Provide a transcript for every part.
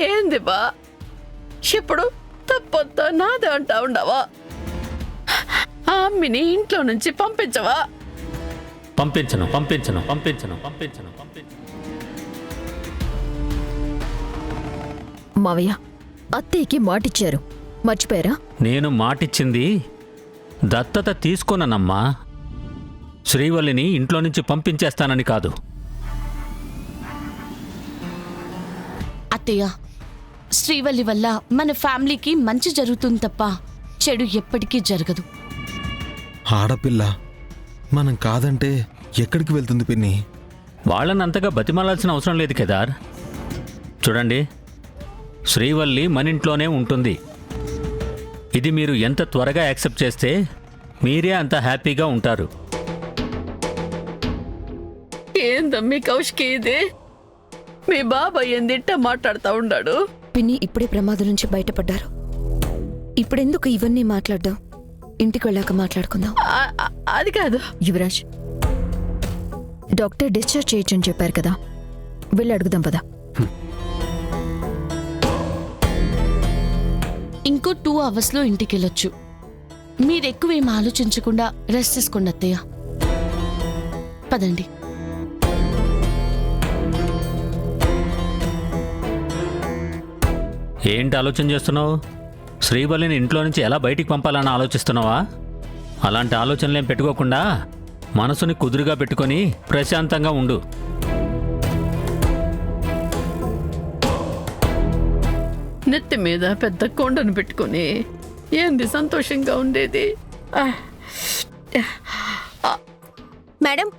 ఏంది బా ఇప్పుడు తప్పొద్దా నాదే అంటా ఉండవా? ఆ అమ్మిని ఇంట్లో నుంచి పంపించవా? పంపించను పంపించను పంపించను పంపించను పంపించను. మావయ్య, అత్తయ్యకి మాటిచ్చారు, మర్చిపోయారా? నేను మాటిచ్చింది దత్తత తీసుకోనమ్మా, శ్రీవల్లిని ఇంట్లో నుంచి పంపించేస్తానని కాదు. అత్తయ్య, శ్రీవల్లి వల్ల మన ఫ్యామిలీకి మంచి జరుగుతుంది తప్ప చెడు ఎప్పటికీ జరగదు. ఆడపిల్ల మనం కాదంటే ఎక్కడికి వెళ్తుంది పిన్ని? వాళ్ళని అంతగా బతిమాలాల్సిన అవసరం లేదు కేదార్. చూడండి, శ్రీవల్లి మన ఇంట్లోనే ఉంటుంది. ఇది మీరు ఎంత త్వరగా యాక్సెప్ట్ చేస్తే మీరే అంత హ్యాపీగా ఉంటారు. ఏందమ్మీ కౌశికి ఇది? మీ బాబాయ్ ఏందిట్ట మాట్లాడుతా ఉన్నాడు? పిన్ని ఇప్పుడే ప్రమాదం నుంచి బయటపడ్డారు. ఇప్పుడెందుకు ఇవన్నీ మాట్లాడ్డాం? ఇంటికి వెళ్ళాక మాట్లాడుకుందాం. అది కాదు యువరాజ్, డాక్టర్ డిశ్చార్జ్ చేయొచ్చని చెప్పారు కదా, వెళ్ళి అడుగుదాం పదా. ఇంకో 2 అవర్స్లో ఇంటికి వెళ్ళొచ్చు. మీరెక్కువేం ఆలోచించకుండా రెస్ట్ తీసుకోండి అత్తయ్య. పదండి. ఏంటి ఆలోచన చేస్తున్నావు? శ్రీవల్లిని ఇంట్లో నుంచి ఎలా బయటికి పంపాలని ఆలోచిస్తున్నావా? అలాంటి ఆలోచనలేం పెట్టుకోకుండా మనసుని కుదురుగా పెట్టుకొని ప్రశాంతంగా ఉండు. నెత్తి మీద పెద్ద కొండను పెట్టుకుని ఏంది సంతోషంగా ఉండేది? మేడం,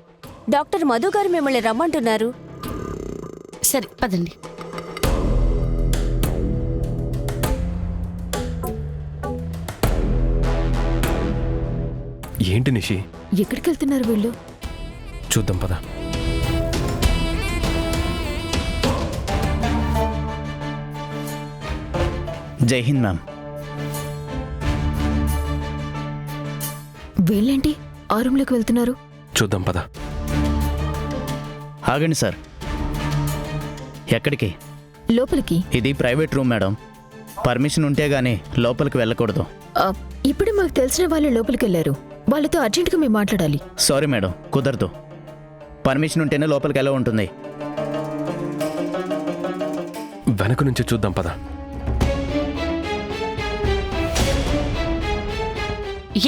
డాక్టర్ మధు గారు మిమ్మల్ని రమ్మంటున్నారు. సరే పదండి. ఏంటి నిషి? ఎక్కడికి వెళ్తున్నారు వీళ్ళు? చూద్దాం పద. జై హింద్ మ్యామ్. వీళ్ళేంటి ఆ రూమ్లోకి వెళ్తున్నారు? చూద్దాం పద. ఆగండి సార్. ఎక్కడికి? లోపలికి. ఇది ప్రైవేట్ రూమ్ మేడం, పర్మిషన్ ఉంటే గానీ లోపలికి వెళ్ళకూడదు. ఇప్పుడు మాకు తెలిసిన వాళ్ళు లోపలికి వెళ్ళారు, వాళ్ళతో అర్జెంటుగా మేము మాట్లాడాలి. సారీ మేడం, కుదరదు. పర్మిషన్ ఉంటేనే లోపలికి ఎలా ఉంటుంది. వెనక నుంచి చూద్దాం పద.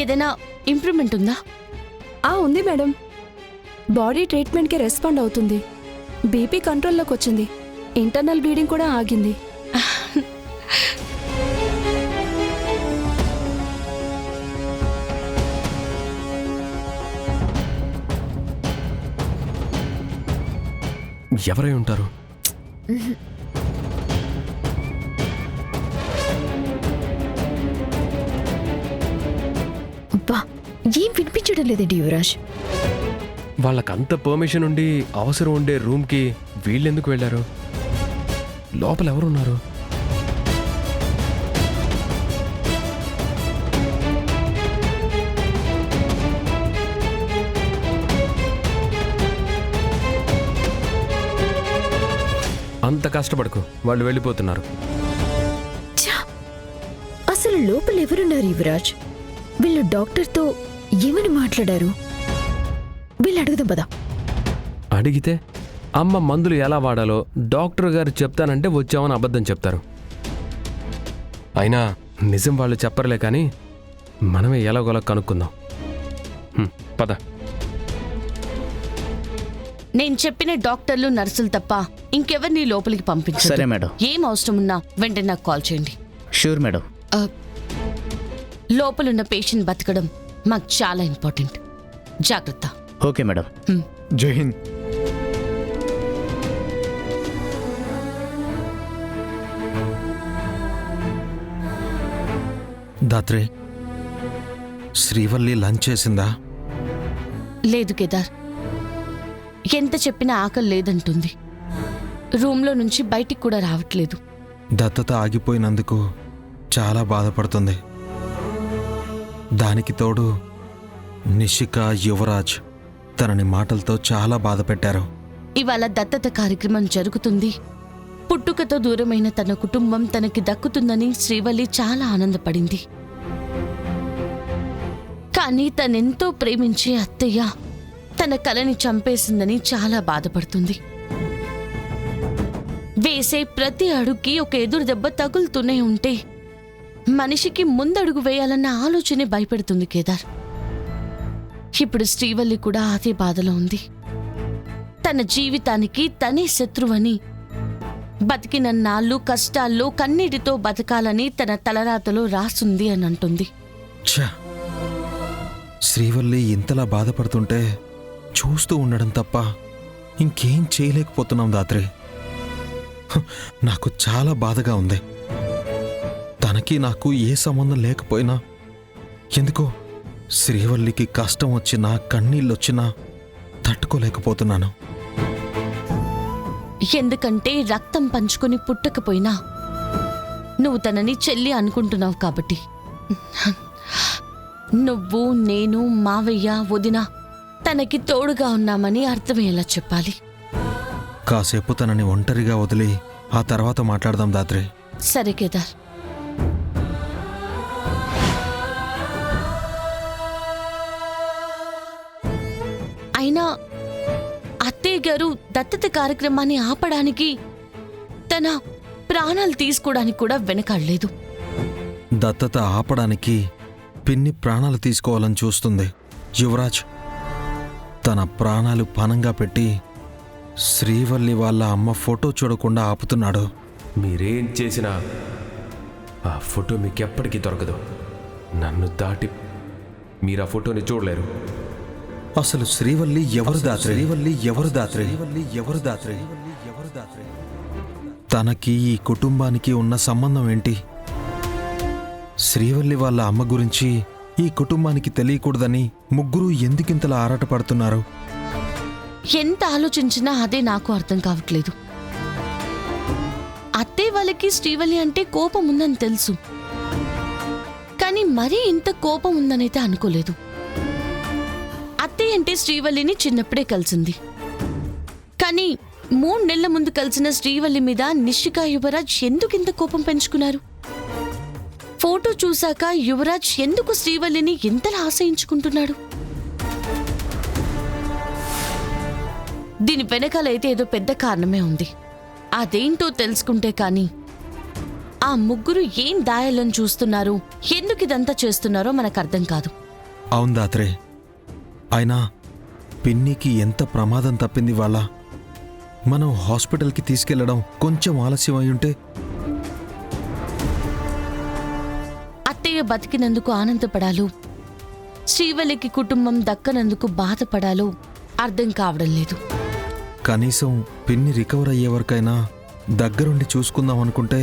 ఏదైనా ఇంప్రూవ్మెంట్ ఉందా? ఉంది మేడం. బాడీ ట్రీట్మెంట్కి రెస్పాండ్ అవుతుంది. బీపీ కంట్రోల్లోకి వచ్చింది. ఇంటర్నల్ బ్లీడింగ్ కూడా ఆగింది. ఎవరై ఉంటారు? అబ్బా, ఏం వినిపించడం లేదండి యువరాజ్. వాళ్ళకంత పర్మిషన్ ఉండి అవసరం ఉండే రూమ్కి వీళ్ళెందుకు వెళ్ళారు? లోపల ఎవరున్నారు? అంత కష్టపడకు, వాళ్ళు వెళ్ళిపోతున్నారు. అసలు లోపల ఎవరున్నారు యువరాజ్? వీళ్ళు డాక్టర్తో ఏమని మాట్లాడారు? వీళ్ళు అడుగుదాం పదా. అడిగితే అమ్మ మందులు ఎలా వాడాలో డాక్టర్ గారు చెప్తానంటే వచ్చామని అబద్ధం చెప్తారు. అయినా నిజం వాళ్ళు చెప్పరులే, కానీ మనమే ఎలాగోలా కనుక్కుందాం. పద. నేను చెప్పిన డాక్టర్లు నర్సులు తప్ప ఇంకెవరిని లోపలికి పంపించండి. సరే మేడం. ఏం అవసరం ఉన్నా వెంటనే నాకు కాల్ చేయండి. Sure madam. లోపలున్న పేషెంట్ బతకడం మాకు చాలా ఇంపార్టెంట్. జాగ్రత్త. Okay madam. జై హింద్. దాత్రే, శ్రీవల్లి లంచ్ చేసిందా? లేదు కేదార్, ఎంత చెప్పినా ఆకలి లేదంటుంది. రూమ్లో నుంచి బయటికి కూడా రావట్లేదు. దత్తత ఆగిపోయినందుకు చాలా బాధపడుతుంది. దానికి తోడు నిషిక, యువరాజ్ తనని మాటలతో చాలా బాధ పెట్టారు. ఇవాళ దత్తత కార్యక్రమం జరుగుతుంది, పుట్టుకతో దూరమైన తన కుటుంబం తనకి దక్కుతుందని శ్రీవల్లి చాలా ఆనందపడింది. కానీ తనెంతో ప్రేమించే అత్తయ్య తన కలని చంపేసిందని చాలా బాధపడుతుంది. వేసే ప్రతి అడుగుకి ఒక ఎదురు దెబ్బ తగులుతూనే ఉంటే మనిషికి ముందడుగు వేయాలన్న ఆలోచనే భయపెడుతుంది కేదార్. ఇప్పుడు శ్రీవల్లి కూడా అదే బాధలో ఉంది. తన జీవితానికి తనే శత్రువని, బతికినన్నాళ్ళు కష్టాల్లో కన్నీటితో బతకాలని తన తలరాతలో రాసుంది అని అంటుంది. ఛ! శ్రీవల్లి ఇంతలా బాధపడుతుంటే చూస్తూ ఉండడం తప్ప ఇంకేం చేయలేకపోతున్నాం దాత్రి. నాకు చాలా బాధగా ఉంది. తనకి నాకు ఏ సంబంధం లేకపోయినా ఎందుకో శ్రీవల్లికి కష్టం వచ్చినా కన్నీళ్ళొచ్చినా తట్టుకోలేకపోతున్నాను. ఎందుకంటే రక్తం పంచుకొని పుట్టకపోయినా నువ్వు తనని చెల్లి అనుకుంటున్నావు కాబట్టి. నువ్వు, నేను, మావయ్య, వదిన తనకి తోడుగా ఉన్నామని అర్థమయ్యేలా చెప్పాలి. కాసేపు తనని ఒంటరిగా వదిలి ఆ తర్వాత మాట్లాడదాం దాత్రి. సరే కేదార్. అయినా అత్తయ్య గారు దత్తత కార్యక్రమాన్ని ఆపడానికి, తన ప్రాణాలు తీసుకోవడానికి కూడా వెనకాడలేదు. దత్తత ఆపడానికి పిన్ని ప్రాణాలు తీసుకోవాలని చూస్తుంది. యువరాజ్ తన ప్రాణాలు పణంగా పెట్టి శ్రీవల్లి వాళ్ళ అమ్మ ఫోటో చూడకుండా ఆపుతున్నాడు. మీరేం చేసినా ఆ ఫోటో మీకు ఎప్పటికీ దొరకదు. నన్ను దాటి మీరు ఆ ఫోటోని చూడలేరు. అసలు శ్రీవల్లి ఎవరు దాత్రి? శ్రీవల్లి ఎవరు దాత్రి? శ్రీవల్లి ఎవరు దాత్రి? ఎవరు దాత్రి? తనకి ఈ కుటుంబానికి ఉన్న సంబంధం ఏంటి? శ్రీవల్లి వాళ్ళ అమ్మ గురించి ఈ కుటుంబానికి తెలియకూడదని ముగ్గురు ఎందుకింతలా ఆరాటపడుతున్నారు? ఎంత ఆలోచించినా అదే నాకు అర్థం కావట్లేదు. అత్తయ్య వాళ్ళకి శ్రీవల్లి అంటే కోపం ఉందని తెలుసు, కానీ మరీ ఇంత కోపం ఉందనైతే అనుకోలేదు. అత్తయ్య అంటే శ్రీవల్లిని చిన్నప్పుడే కలిసింది, కానీ 3 నెలల ముందు కలిసిన శ్రీవల్లి మీద నిషిక, యువరాజ్ ఎందుకింత కోపం పెంచుకున్నారు? ఫోటో చూశాక యువరాజ్ ఎందుకు శ్రీవల్లిని ఎంతలా ఆశయించుకుంటున్నాడు? దీని వెనకాలైతే ఏదో పెద్ద కారణమే ఉంది. అదేంటో తెలుసుకుంటే కానీ ఆ ముగ్గురు ఏం దాయాలని చూస్తున్నారు, ఎందుకు ఇదంతా చేస్తున్నారో మనకు అర్థం కాదు. అవును దాత్రే, అయినా పిన్నికి ఎంత ప్రమాదం తప్పింది వాళ్ళ. మనం హాస్పిటల్కి తీసుకెళ్లడం కొంచెం ఆలస్యం అయ్యుంటే. అత్తయ్య బతికినందుకు ఆనందపడాలో, శ్రీవల్లికి కుటుంబం దక్కనందుకు బాధపడాలో అర్థం కావడం లేదు. కనీసం పిన్ని రికవర్ అయ్యే వరకైనా దగ్గరుండి చూసుకుందాం అనుకుంటే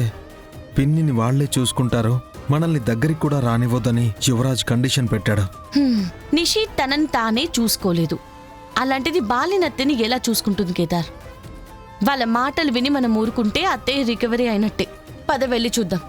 పిన్నిని వాళ్లే చూసుకుంటారు, మనల్ని దగ్గరికి కూడా రానివ్వద్దని యువరాజ్ కండిషన్ పెట్టాడు. నిషి తనని తానే చూసుకోలేదు, అలాంటిది బాలినత్తని ఎలా చూసుకుంటుంది కేదార్? వాళ్ళ మాటలు విని మనం ఊరుకుంటే అత్తయ్య రికవరీ అయినట్టే. పద వెళ్ళి చూద్దాం.